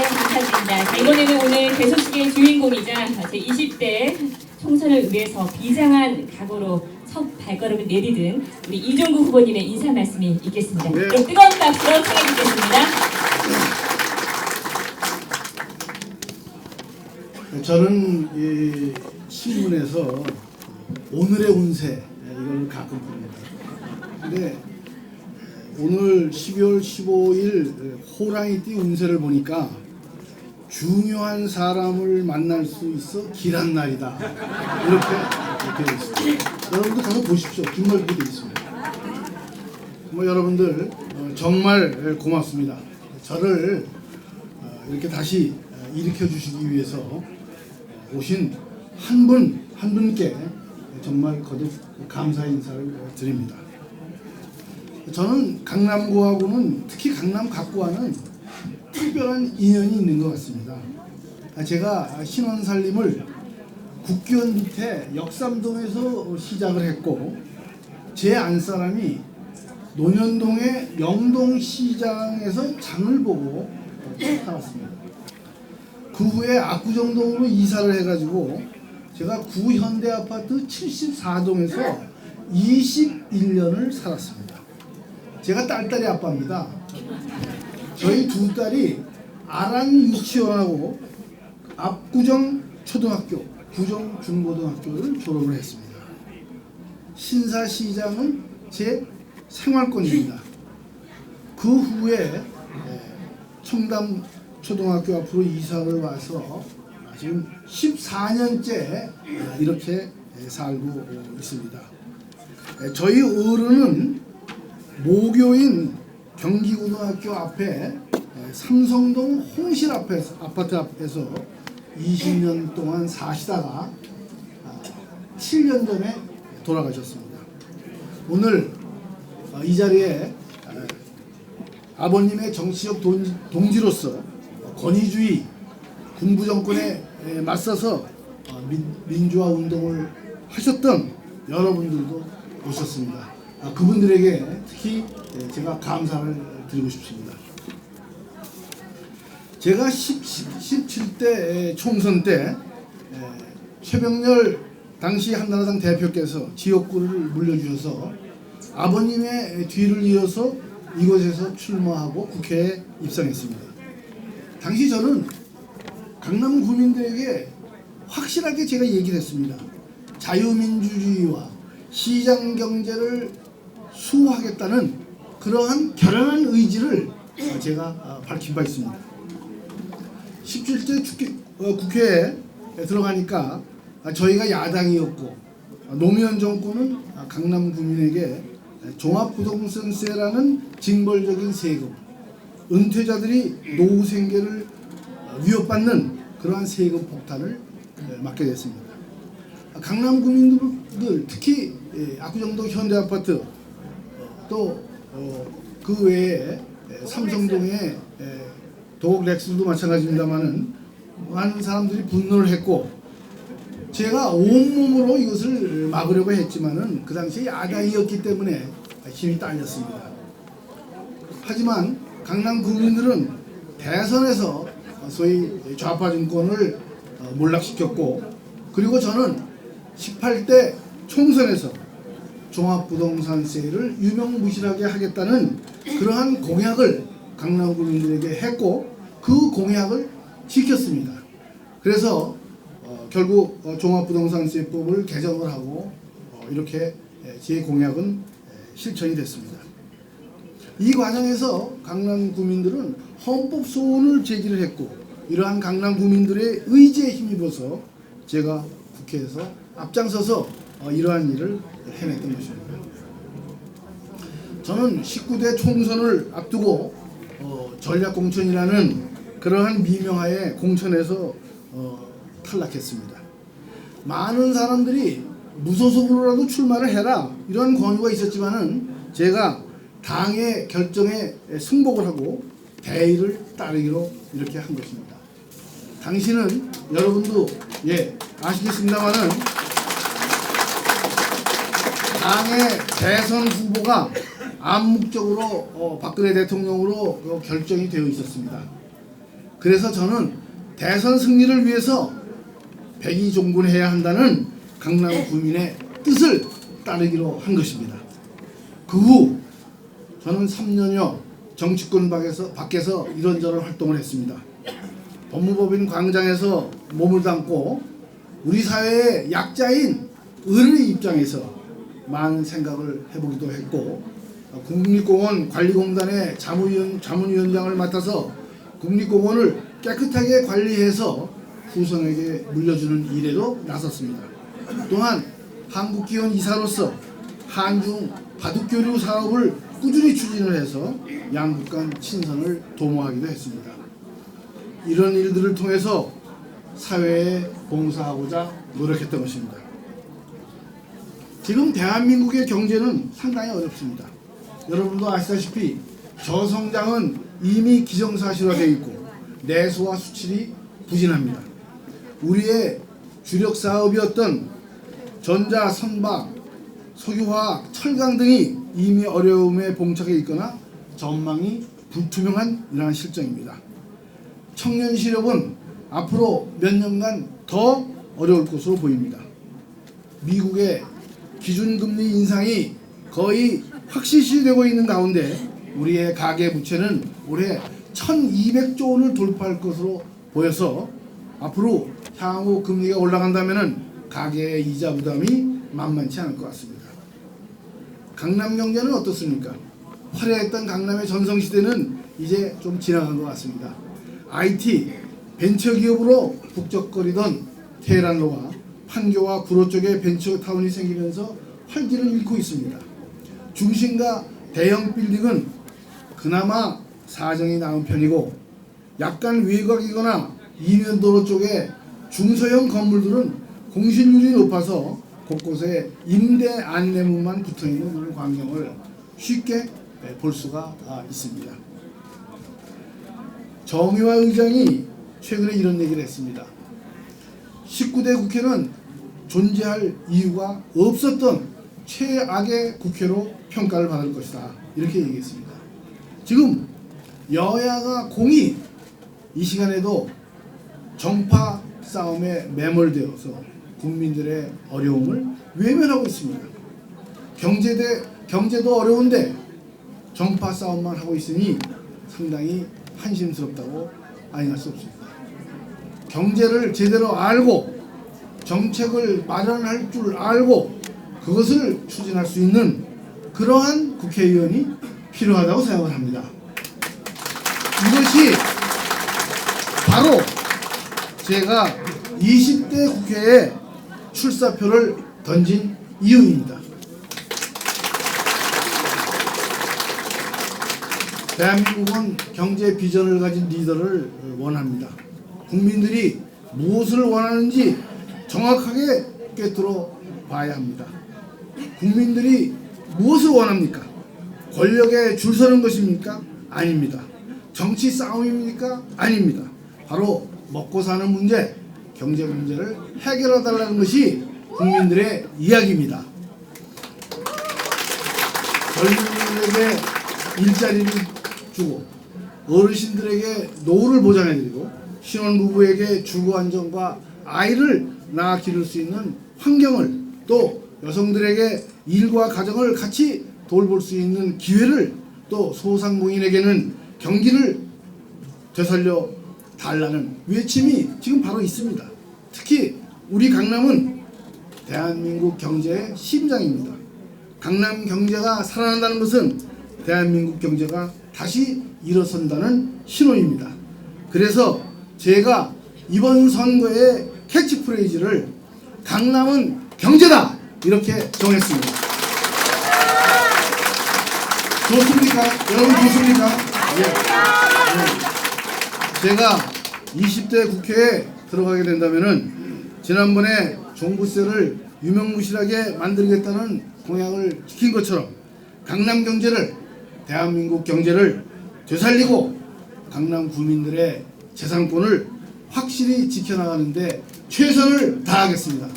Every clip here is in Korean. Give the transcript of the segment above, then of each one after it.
감사드립니다. 자, 이번에는 오늘 개소식의 주인공이자 제20대 총선을 위해서 비장한 각오로 첫 발걸음을 내디딘 우리 이종구 후보님의 인사 말씀이 있겠습니다. 네. 그럼 뜨거운 박수로 청해 듣겠습니다. 저는 이 신문에서 오늘의 운세 이걸 가끔 봅니다. 근데 오늘 12월 15일 호랑이띠 운세를 보니까 중요한 사람을 만날 수 있어 길한 날이다. 이렇게 되어 있습니다. 여러분들 가서 보십시오. 뒷말 그렇게 되어 있습니다. 여러분들 정말 고맙습니다. 저를 이렇게 다시 일으켜 주시기 위해서 오신 한 분 한 분께 정말 거듭 감사 인사를 드립니다. 저는 강남구하고는 특히 강남 갑구와는 특별한 인연이 있는 것 같습니다. 제가 신원살림을 국기원 밑에 역삼동에서 시작을 했고 제 안사람이 논현동의 영동시장에서 장을 보고 살았습니다. 그 후에 압구정동으로 이사를 해가지고 제가 구현대아파트 74동에서 21년을 살았습니다. 제가 딸딸이 아빠입니다. 저희 두 딸이 아란 유치원하고 압구정 초등학교, 구정 중고등학교를 졸업을 했습니다. 신사시장은 제 생활권입니다. 그 후에 청담 초등학교 앞으로 이사를 와서 지금 14년째 이렇게 살고 있습니다. 저희 어른은 모교인 경기고등학교 앞에 삼성동 홍실 아파트 앞에서 20년 동안 사시다가 7년 전에 돌아가셨습니다. 오늘 이 자리에 아버님의 정치적 동지로서 권위주의 군부 정권에 맞서서 민주화 운동을 하셨던 여러분들도 오셨습니다. 그분들에게 특히 제가 감사를 드리고 싶습니다. 제가 17대 총선 때 최병렬 당시 한나라당 대표께서 지역구를 물려주셔서 아버님의 뒤를 이어서 이곳에서 출마하고 국회에 입성했습니다. 당시 저는 강남 구민들에게 확실하게 제가 얘기를 했습니다. 자유민주주의와 시장경제를 수호하겠다는 그러한 결연한 의지를 제가 밝힌 바 있습니다. 17대 국회에 들어가니까 저희가 야당이었고 노무현 정권은 강남 구민에게 종합부동산세라는 징벌적인 세금, 은퇴자들이 노후 생계를 위협받는 그러한 세금 폭탄을 맞게 됐습니다. 강남 구민들 특히 압구정동 현대아파트 또 그 외에 삼성동의 도곡 렉스도 마찬가지입니다만은 많은 사람들이 분노를 했고 제가 온몸으로 이것을 막으려고 했지만은 그 당시에 야당이었기 때문에 힘이 딸렸습니다. 하지만 강남 구민들은 대선에서 소위 좌파 정권을 몰락시켰고 그리고 저는 18대 총선에서 종합부동산세를 유명무실하게 하겠다는 그러한 공약을 강남 구민들에게 했고 그 공약을 지켰습니다. 그래서 결국 종합부동산세법을 개정을 하고 이렇게 제 공약은 실천이 됐습니다. 이 과정에서 강남 구민들은 헌법 소원을 제기를 했고 이러한 강남 구민들의 의지에 힘입어서 제가 국회에서 앞장서서 이러한 일을 해냈던 것입니다. 저는 19대 총선을 앞두고 전략공천이라는 그러한 미명하에 공천에서 탈락했습니다. 많은 사람들이 무소속으로라도 출마를 해라 이런 권유가 있었지만은 제가 당의 결정에 승복을 하고 대의를 따르기로 이렇게 한 것입니다. 당신은 여러분도 아시겠습니다만은 당의 대선 후보가 암묵적으로 박근혜 대통령으로 결정이 되어 있었습니다. 그래서 저는 대선 승리를 위해서 백의종군해야 한다는 강남 구민의 뜻을 따르기로 한 것입니다. 그 후 저는 3년여 정치권 밖에서 이런저런 활동을 했습니다. 법무법인 광장에서 몸을 담고 우리 사회의 약자인 어른의 입장에서 많은 생각을 해보기도 했고, 국립공원 관리공단의 자문위원장을 맡아서 국립공원을 깨끗하게 관리해서 후손에게 물려주는 일에도 나섰습니다. 또한 한국기원 이사로서 한중 바둑교류 사업을 꾸준히 추진을 해서 양국 간 친선을 도모하기도 했습니다. 이런 일들을 통해서 사회에 봉사하고자 노력했던 것입니다. 지금 대한민국의 경제는 상당히 어렵습니다. 여러분도 아시다시피 저성장은 이미 기정사실화되어 있고 내수와 수출이 부진합니다. 우리의 주력 사업이었던 전자, 선박, 석유화학, 철강 등이 이미 어려움에 봉착해 있거나 전망이 불투명한 이러한 실정입니다. 청년 실업은 앞으로 몇 년간 더 어려울 것으로 보입니다. 미국의 기준금리 인상이 거의 확실시되고 있는 가운데 우리의 가계부채는 올해 1200조 원을 돌파할 것으로 보여서 앞으로 향후 금리가 올라간다면 가계의 이자 부담이 만만치 않을 것 같습니다. 강남 경제는 어떻습니까? 화려했던 강남의 전성시대는 이제 좀 지나간 것 같습니다. IT, 벤처기업으로 북적거리던 테헤란로가 판교와 구로 쪽에 벤처타운이 생기면서 활기를 잃고 있습니다. 중심가 대형 빌딩은 그나마 사정이 나은 편이고 약간 외곽이거나 이면도로 쪽에 중소형 건물들은 공실률이 높아서 곳곳에 임대 안내문만 붙어있는 그런 광경을 쉽게 볼 수가 있습니다. 정의화 의장이 최근에 이런 얘기를 했습니다. 19대 국회는 존재할 이유가 없었던 최악의 국회로 평가를 받을 것이다, 이렇게 얘기했습니다. 지금 여야가 공히 이 시간에도 정파 싸움에 매몰되어서 국민들의 어려움을 외면하고 있습니다. 경제도 어려운데 정파 싸움만 하고 있으니 상당히 한심스럽다고 아니할 수 없습니다. 경제를 제대로 알고 정책을 마련할 줄 알고 그것을 추진할 수 있는 그러한 국회의원이 필요하다고 생각을 합니다. 이것이 바로 제가 20대 국회에 출사표를 던진 이유입니다. 대한민국은 경제 비전을 가진 리더를 원합니다. 국민들이 무엇을 원하는지 정확하게 꿰뚫어 봐야 합니다. 국민들이 무엇을 원합니까? 권력에 줄 서는 것입니까? 아닙니다. 정치 싸움입니까? 아닙니다. 바로 먹고 사는 문제, 경제 문제를 해결해달라는 것이 국민들의 이야기입니다. 젊은이들에게 일자리를 주고 어르신들에게 노후를 보장해드리고 신혼부부에게 주거 안정과 아이를 낳아 기를 수 있는 환경을, 또 여성들에게 일과 가정을 같이 돌볼 수 있는 기회를, 또 소상공인에게는 경기를 되살려 달라는 외침이 지금 바로 있습니다. 특히 우리 강남은 대한민국 경제의 심장입니다. 강남 경제가 살아난다는 것은 대한민국 경제가 다시 일어선다는 신호입니다. 그래서 제가 이번 선거의 캐치프레이즈를 강남은 경제다, 이렇게 정했습니다. 좋습니까? 여러분 좋습니까? 예. 제가 20대 국회에 들어가게 된다면은 지난번에 종부세를 유명무실하게 만들겠다는 공약을 지킨 것처럼 강남 경제를, 대한민국 경제를 되살리고 강남 구민들의 재산권을 확실히 지켜나가는데 최선을 다하겠습니다.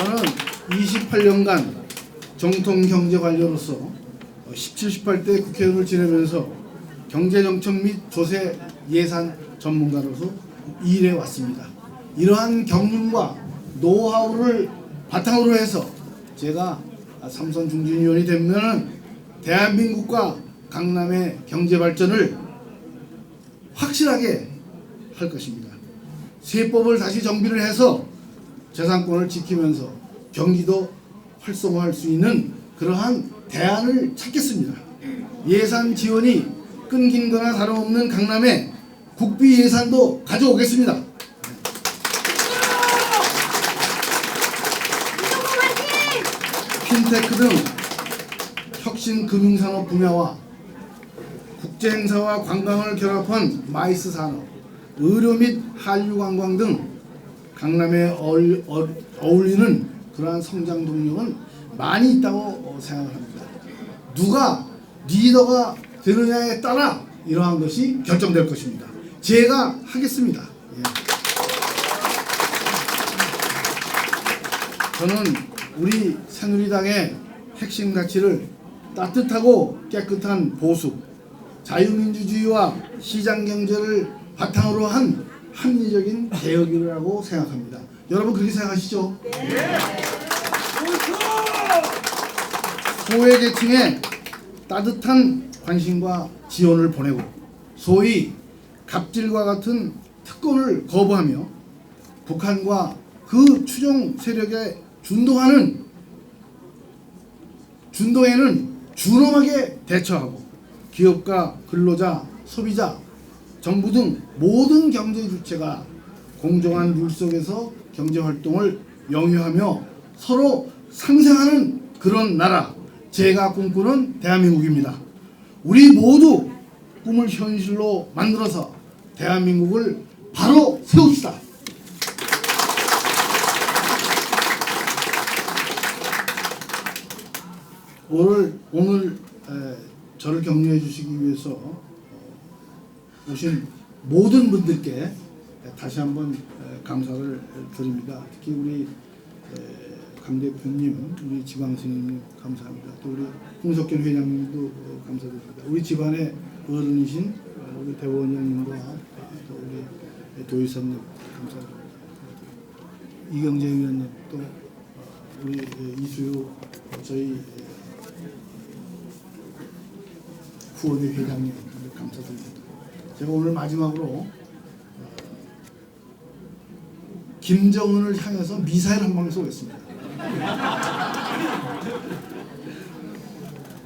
저는 28년간 정통경제관료로서 17, 18대 국회의원을 지내면서 경제정책 및 조세 예산 전문가로서 일해 왔습니다. 이러한 경륜과 노하우를 바탕으로 해서 제가 삼선 중진위원이 되면 대한민국과 강남의 경제 발전을 확실하게 할 것입니다. 세법을 다시 정비를 해서 재산권을 지키면서 경기도 활성화할 수 있는 그러한 대안을 찾겠습니다. 예산 지원이 끊긴 거나 다름없는 강남에 국비 예산도 가져오겠습니다. 핀테크 등 혁신 금융산업 분야와 국제행사와 관광을 결합한 마이스 산업, 의료 및 한류 관광 등 강남에 어울리는 그러한 성장 동력은 많이 있다고 생각을 합니다. 누가 리더가 되느냐에 따라 이러한 것이 결정될 것입니다. 제가 하겠습니다. 예. 저는 우리 새누리당의 핵심 가치를 따뜻하고 깨끗한 보수, 자유민주주의와 시장경제를 바탕으로 한 합리적인 개혁이라고 생각합니다. 여러분 그렇게 생각하시죠? 소외계층에 따뜻한 관심과 지원을 보내고 소위 갑질과 같은 특권을 거부하며 북한과 그 추종 세력에 준동에는 준엄하게 대처하고 기업가, 근로자, 소비자, 정부 등 모든 경제 주체가 공정한 룰 속에서 경제활동을 영위하며 서로 상생하는 그런 나라, 제가 꿈꾸는 대한민국입니다. 우리 모두 꿈을 현실로 만들어서 대한민국을 바로 세웁시다. 오늘 저를 격려해 주시기 위해서 오신 모든 분들께 다시 한번 감사를 드립니다. 특히 우리 강 대표님, 우리 지광스님 감사합니다. 또 우리 홍석현 회장님도 감사드립니다. 우리 집안의 어른이신 우리 대원장님과 또 우리 도의사님 감사드립니다. 이경재 의원님 또 우리 이수유 저희 후원회 회장님 감사드립니다. 제가 오늘 마지막으로 김정은을 향해서 미사일 한 방을 쏘겠습니다.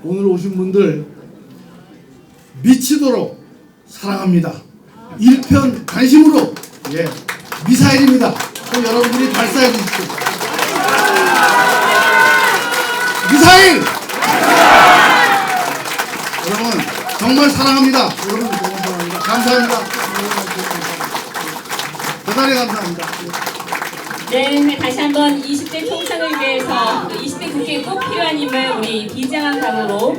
오늘 오신 분들 미치도록 사랑합니다. 일편단심으로 미사일입니다. 또 여러분들이 발사해 주십시오. 미사일! 여러분 정말 사랑합니다. 여러분 정말 사랑합니다. 감사합니다. 대단히 감사합니다. 네, 다시 한번 20대 총선을 위해서 20대 국회에 꼭 필요한 인물 우리 비장한 각오로